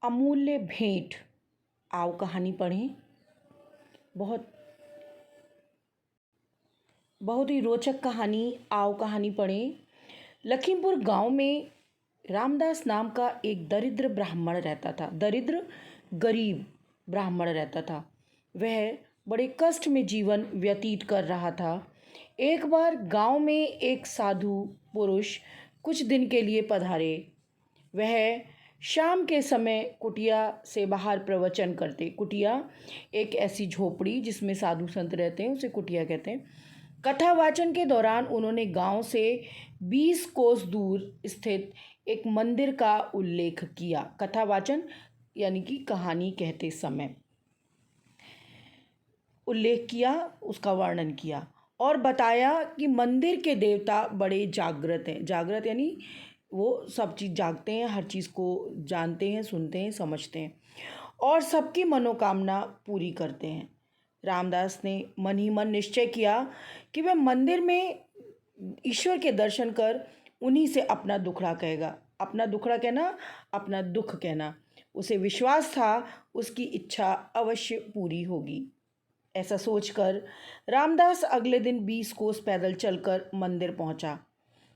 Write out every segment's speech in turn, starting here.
अमूल्य भेंट। आओ कहानी पढ़ें। बहुत बहुत ही रोचक कहानी। आओ कहानी पढ़ें। लखीमपुर गांव में रामदास नाम का एक दरिद्र ब्राह्मण रहता था। दरिद्र गरीब ब्राह्मण रहता था। वह बड़े कष्ट में जीवन व्यतीत कर रहा था। एक बार गांव में एक साधु पुरुष कुछ दिन के लिए पधारे। वह शाम के समय कुटिया से बाहर प्रवचन करते। कुटिया एक ऐसी झोपड़ी जिसमें साधु संत रहते हैं, उसे कुटिया कहते हैं। कथा वाचन के दौरान उन्होंने गांव से 20 कोस दूर स्थित एक मंदिर का उल्लेख किया। कथा वाचन यानी कि कहानी कहते समय उल्लेख किया, उसका वर्णन किया और बताया कि मंदिर के देवता बड़े जागृत हैं। जागृत यानी वो सब चीज़ जागते हैं, हर चीज़ को जानते हैं, सुनते हैं, समझते हैं और सबकी मनोकामना पूरी करते हैं। रामदास ने मन ही मन निश्चय किया कि वह मंदिर में ईश्वर के दर्शन कर उन्हीं से अपना दुखड़ा कहेगा। अपना दुखड़ा कहना, अपना दुख कहना। उसे विश्वास था उसकी इच्छा अवश्य पूरी होगी। ऐसा सोचकर रामदास अगले दिन 20 कोस पैदल चलकर मंदिर पहुंचा।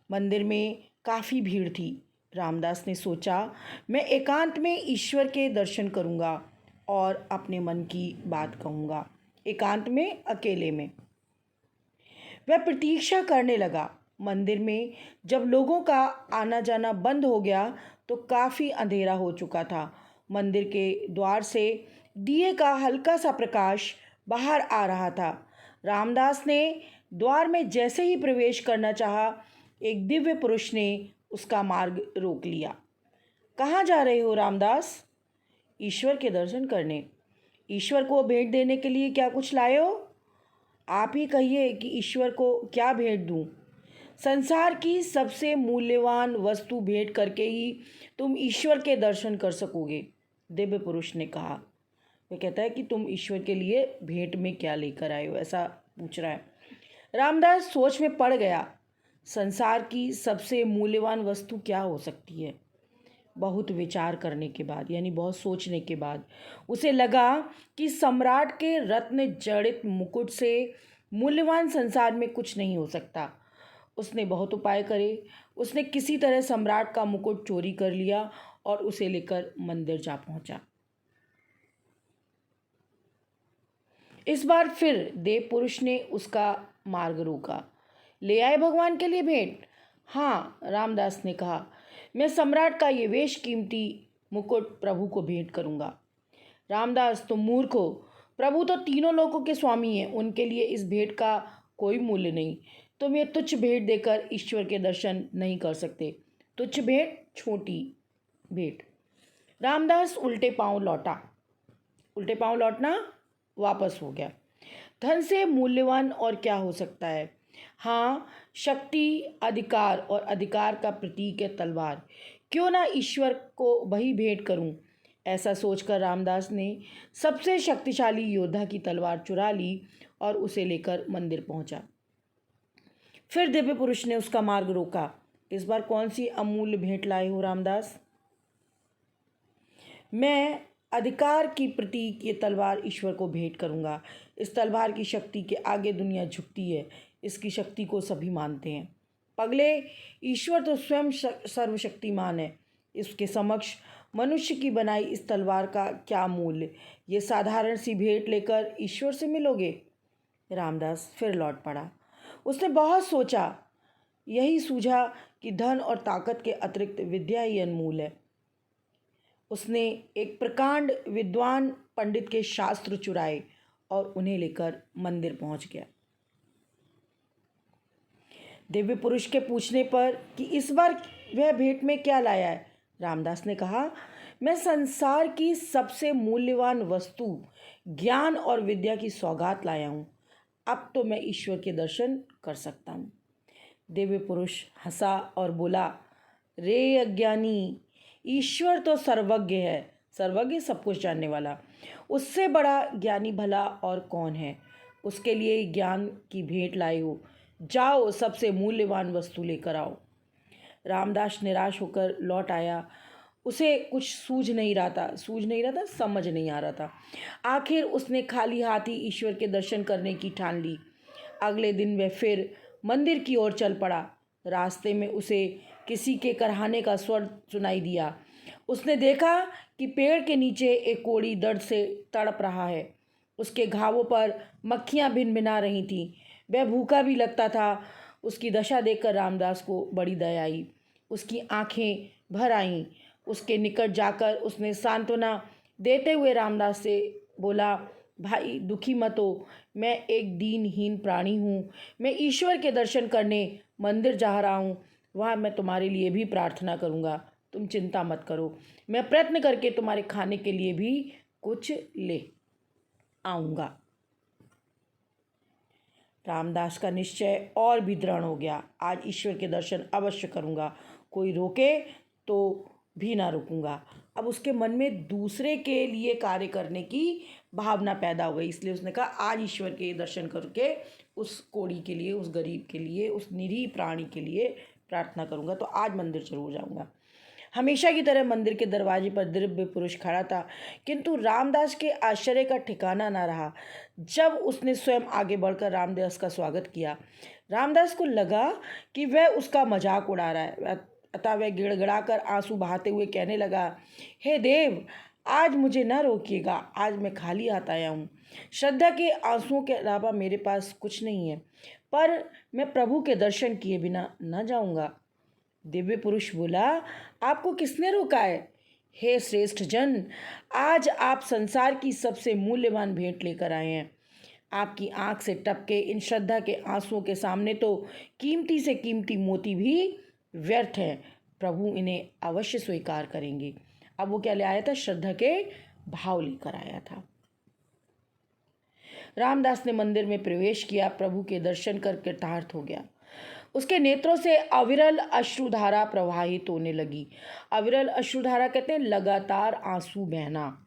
मंदिर में काफ़ी भीड़ थी। रामदास ने सोचा, मैं एकांत में ईश्वर के दर्शन करूंगा और अपने मन की बात कहूंगा। एकांत में, अकेले में वह प्रतीक्षा करने लगा। मंदिर में जब लोगों का आना जाना बंद हो गया तो काफ़ी अंधेरा हो चुका था। मंदिर के द्वार से दिए का हल्का सा प्रकाश बाहर आ रहा था। रामदास ने द्वार में जैसे ही प्रवेश करना चाहा, एक दिव्य पुरुष ने उसका मार्ग रोक लिया। कहाँ जा रहे हो रामदास? ईश्वर के दर्शन करने। ईश्वर को भेंट देने के लिए क्या कुछ लाए हो? आप ही कहिए कि ईश्वर को क्या भेंट दूं? संसार की सबसे मूल्यवान वस्तु भेंट करके ही तुम ईश्वर के दर्शन कर सकोगे, दिव्य पुरुष ने कहा। वह कहता है कि तुम ईश्वर के लिए भेंट में क्या लेकर आए हो, ऐसा पूछ रहा है। रामदास सोच में पड़ गया। संसार की सबसे मूल्यवान वस्तु क्या हो सकती है? बहुत विचार करने के बाद, यानी बहुत सोचने के बाद उसे लगा कि सम्राट के रत्न जड़ित मुकुट से मूल्यवान संसार में कुछ नहीं हो सकता। उसने बहुत उपाय करे। उसने किसी तरह सम्राट का मुकुट चोरी कर लिया और उसे लेकर मंदिर जा पहुंचा। इस बार फिर देव पुरुष ने उसका मार्ग रोका। ले आए भगवान के लिए भेंट? हाँ, रामदास ने कहा, मैं सम्राट का ये वेश कीमती मुकुट प्रभु को भेंट करूंगा। रामदास, तुम मूर्ख हो। प्रभु तो तीनों लोकों के स्वामी हैं, उनके लिए इस भेंट का कोई मूल्य नहीं। तुम ये तुच्छ भेंट देकर ईश्वर के दर्शन नहीं कर सकते। तुच्छ भेंट, छोटी भेंट। रामदास उल्टे पांव लौटा। उल्टे पांव लौटना वापस हो गया। धन से मूल्यवान और क्या हो सकता है? हाँ, शक्ति, अधिकार, और अधिकार का प्रतीक है तलवार। क्यों ना ईश्वर को वही भेंट करूं? ऐसा सोचकर रामदास ने सबसे शक्तिशाली योद्धा की तलवार चुरा ली और उसे लेकर मंदिर पहुंचा। फिर दिव्य पुरुष ने उसका मार्ग रोका। इस बार कौन सी अमूल्य भेंट लाए हो रामदास? मैं अधिकार की प्रतीक ये तलवार ईश्वर को भेंट करूंगा। इस तलवार की शक्ति के आगे दुनिया झुकती है। इसकी शक्ति को सभी मानते हैं। पगले, ईश्वर तो स्वयं सर्वशक्तिमान है। इसके समक्ष मनुष्य की बनाई इस तलवार का क्या मूल्य? ये साधारण सी भेंट लेकर ईश्वर से मिलोगे? रामदास फिर लौट पड़ा। उसने बहुत सोचा। यही सूझा कि धन और ताकत के अतिरिक्त विद्या ही अनमोल है। उसने एक प्रकांड विद्वान पंडित के शास्त्र चुराए और उन्हें लेकर मंदिर पहुंच गया। दिव्य पुरुष के पूछने पर कि इस बार वह भेंट में क्या लाया है, रामदास ने कहा, मैं संसार की सबसे मूल्यवान वस्तु ज्ञान और विद्या की सौगात लाया हूँ। अब तो मैं ईश्वर के दर्शन कर सकता हूँ। दिव्य पुरुष हंसा और बोला, रे अज्ञानी, ईश्वर तो सर्वज्ञ है। सर्वज्ञ, सब कुछ जानने वाला। उससे बड़ा ज्ञानी भला और कौन है? उसके लिए ज्ञान की भेंट लाए हो। जाओ, सबसे मूल्यवान वस्तु लेकर आओ। रामदास निराश होकर लौट आया उसे कुछ सूझ नहीं रहा था, समझ नहीं आ रहा था। आखिर उसने खाली हाथ ही ईश्वर के दर्शन करने की ठान ली। अगले दिन वह फिर मंदिर की ओर चल पड़ा। रास्ते में उसे किसी के करहाने का स्वर सुनाई दिया। उसने देखा कि पेड़ के नीचे एक कोढ़ी दर्द से तड़प रहा है। उसके घावों पर मक्खियाँ भिनभिना रही थीं। वह भूखा भी लगता था। उसकी दशा देखकर रामदास को बड़ी दया आई। उसकी आंखें भर आईं। उसके निकट जाकर उसने सांत्वना देते हुए रामदास से बोला, भाई दुखी मत हो, मैं एक दीनहीन प्राणी हूँ। मैं ईश्वर के दर्शन करने मंदिर जा रहा हूँ। वहाँ मैं तुम्हारे लिए भी प्रार्थना करूँगा। तुम चिंता मत करो, मैं प्रयत्न करके तुम्हारे खाने के लिए भी कुछ ले आऊँगा। रामदास का निश्चय और भी दृढ़ हो गया। आज ईश्वर के दर्शन अवश्य करूँगा, कोई रोके तो भी ना रुकूंगा। अब उसके मन में दूसरे के लिए कार्य करने की भावना पैदा हो गई, इसलिए उसने कहा आज ईश्वर के दर्शन करके उस कोढ़ी के लिए, उस गरीब के लिए, उस निरीह प्राणी के लिए प्रार्थना करूँगा, तो आज मंदिर जरूर जाऊँगा। हमेशा की तरह मंदिर के दरवाजे पर दिव्य पुरुष खड़ा था, किंतु रामदास के आश्चर्य का ठिकाना न रहा जब उसने स्वयं आगे बढ़कर रामदास का स्वागत किया। रामदास को लगा कि वह उसका मजाक उड़ा रहा है, अतः वह गिड़गिड़ाकर आंसू बहाते हुए कहने लगा, हे देव, आज मुझे न रोकिएगा, आज मैं खाली हाथ आया हूँ। श्रद्धा के आंसुओं के अलावा मेरे पास कुछ नहीं है, पर मैं प्रभु के दर्शन किए बिना न जाऊँगा। दिव्य पुरुष बोला, आपको किसने रोका है? हे श्रेष्ठ जन, आज आप संसार की सबसे मूल्यवान भेंट लेकर आए हैं। आपकी आंख से टपके इन श्रद्धा के आंसुओं के सामने तो कीमती से कीमती मोती भी व्यर्थ हैं। प्रभु इन्हें अवश्य स्वीकार करेंगे। अब वो क्या ले आया था? श्रद्धा के भाव लेकर आया था। रामदास ने मंदिर में प्रवेश किया, प्रभु के दर्शन कर कृतार्थ हो गया। उसके नेत्रों से अविरल अश्रुधारा प्रवाहित होने लगी। अविरल अश्रुधारा कहते हैं लगातार आंसू बहना।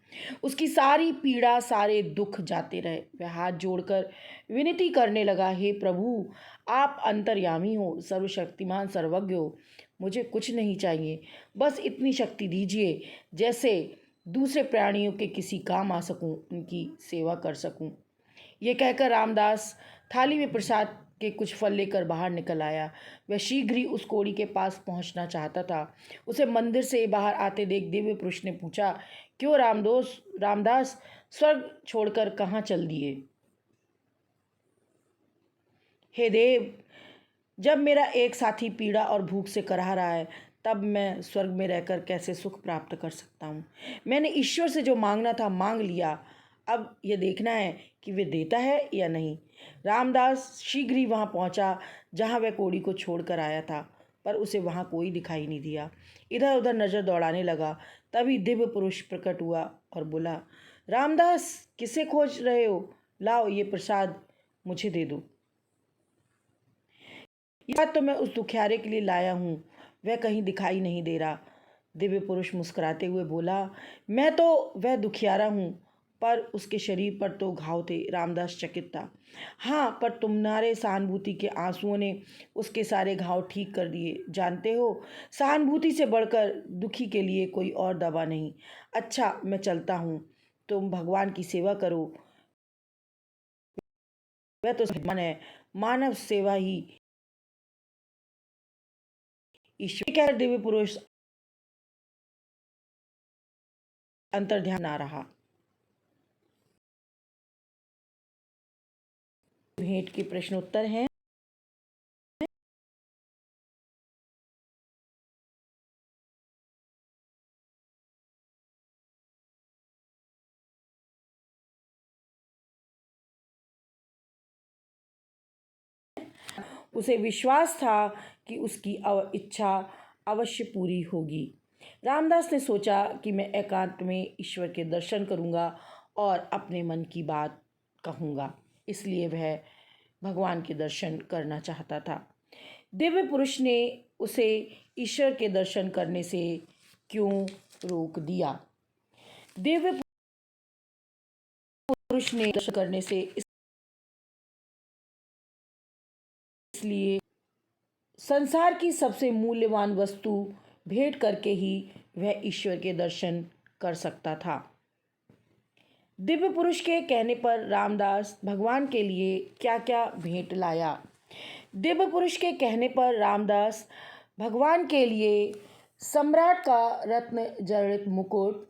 उसकी सारी पीड़ा, सारे दुख जाते रहे। वह हाथ जोड़कर विनती करने लगा, हे प्रभु, आप अंतर्यामी हो, सर्वशक्तिमान, सर्वज्ञ हो। मुझे कुछ नहीं चाहिए, बस इतनी शक्ति दीजिए जैसे दूसरे प्राणियों के किसी काम आ सकूं, उनकी सेवा कर सकूं। ये कहकर रामदास थाली में प्रसाद के कुछ फल लेकर बाहर निकल आया। वह शीघ्र ही उस कोढ़ी के पास पहुंचना चाहता था। उसे मंदिर से बाहर आते देख दिव्य पुरुष ने पूछा, क्यों रामदास स्वर्ग छोड़कर कहाँ चल दिए? हे देव, जब मेरा एक साथी पीड़ा और भूख से कराह रहा है, तब मैं स्वर्ग में रहकर कैसे सुख प्राप्त कर सकता हूँ? मैंने ईश्वर से जो मांगना था मांग लिया, अब यह देखना है कि वे देता है या नहीं। रामदास शीघ्र ही वहाँ पहुँचा जहाँ वह कोढ़ी को छोड़कर आया था, पर उसे वहाँ कोई दिखाई नहीं दिया। इधर उधर नज़र दौड़ाने लगा। तभी दिव्य पुरुष प्रकट हुआ और बोला, रामदास, किसे खोज रहे हो? लाओ ये प्रसाद मुझे दे दो। ये बात तो मैं उस दुखियारे के लिए लाया हूँ, वह कहीं दिखाई नहीं दे रहा। दिव्य पुरुष मुस्कुराते हुए बोला, मैं तो वह दुखियारा हूँ, पर उसके शरीर पर तो घाव थे। रामदास चकित था। हाँ, पर तुम्हारे सहानुभूति के आंसुओं ने उसके सारे घाव ठीक कर दिए। जानते हो, सहानुभूति से बढ़कर दुखी के लिए कोई और दवा नहीं। अच्छा, मैं चलता हूँ, तुम भगवान की सेवा करो। वह तो भगवान है, मानव सेवा ही ईश्वर। कह दिव्य पुरुष अंतर्ध्यान ना रहा। भेंट के प्रश्न उत्तर हैं। उसे विश्वास था कि उसकी इच्छा अवश्य पूरी होगी। रामदास ने सोचा कि मैं एकांत में ईश्वर के दर्शन करूंगा और अपने मन की बात कहूंगा, इसलिए वह भगवान के दर्शन करना चाहता था। दिव्य पुरुष ने उसे ईश्वर के दर्शन करने से क्यों रोक दिया? दिव्य पुरुष ने दर्शन करने से इसलिए संसार की सबसे मूल्यवान वस्तु भेंट करके ही वह ईश्वर के दर्शन कर सकता था। दिव्य पुरुष के कहने पर रामदास भगवान के लिए क्या क्या भेंट लाया। दिव्य पुरुष के कहने पर रामदास भगवान के लिए सम्राट का रत्न जड़ित मुकुट,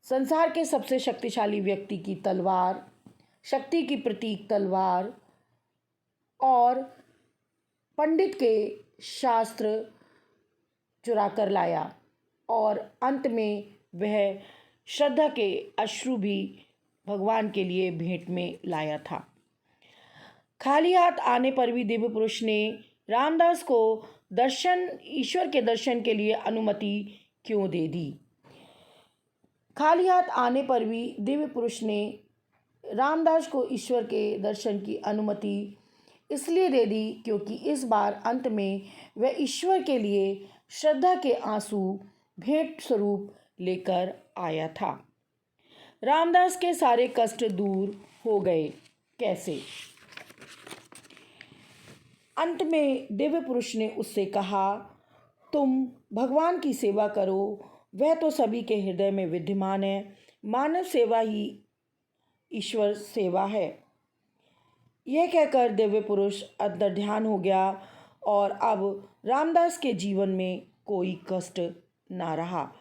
संसार के सबसे शक्तिशाली व्यक्ति की तलवार, शक्ति की प्रतीक तलवार और पंडित के शास्त्र चुरा कर लाया और अंत में वह श्रद्धा के अश्रु भी भगवान के लिए भेंट में लाया था। खाली हाथ आने पर भी दिव्य पुरुष ने रामदास को ईश्वर के दर्शन के लिए अनुमति क्यों दे दी। खाली हाथ आने पर भी दिव्य पुरुष ने रामदास को ईश्वर के दर्शन की अनुमति इसलिए दे दी क्योंकि इस बार अंत में वह ईश्वर के लिए श्रद्धा के आंसू भेंट स्वरूप लेकर आया था। रामदास के सारे कष्ट दूर हो गए। कैसे? अंत में दिव्य पुरुष ने उससे कहा, तुम भगवान की सेवा करो, वह तो सभी के हृदय में विद्यमान है। मानव सेवा ही ईश्वर सेवा है। यह कहकर दिव्य पुरुष अंतर्ध्यान हो गया और अब रामदास के जीवन में कोई कष्ट ना रहा।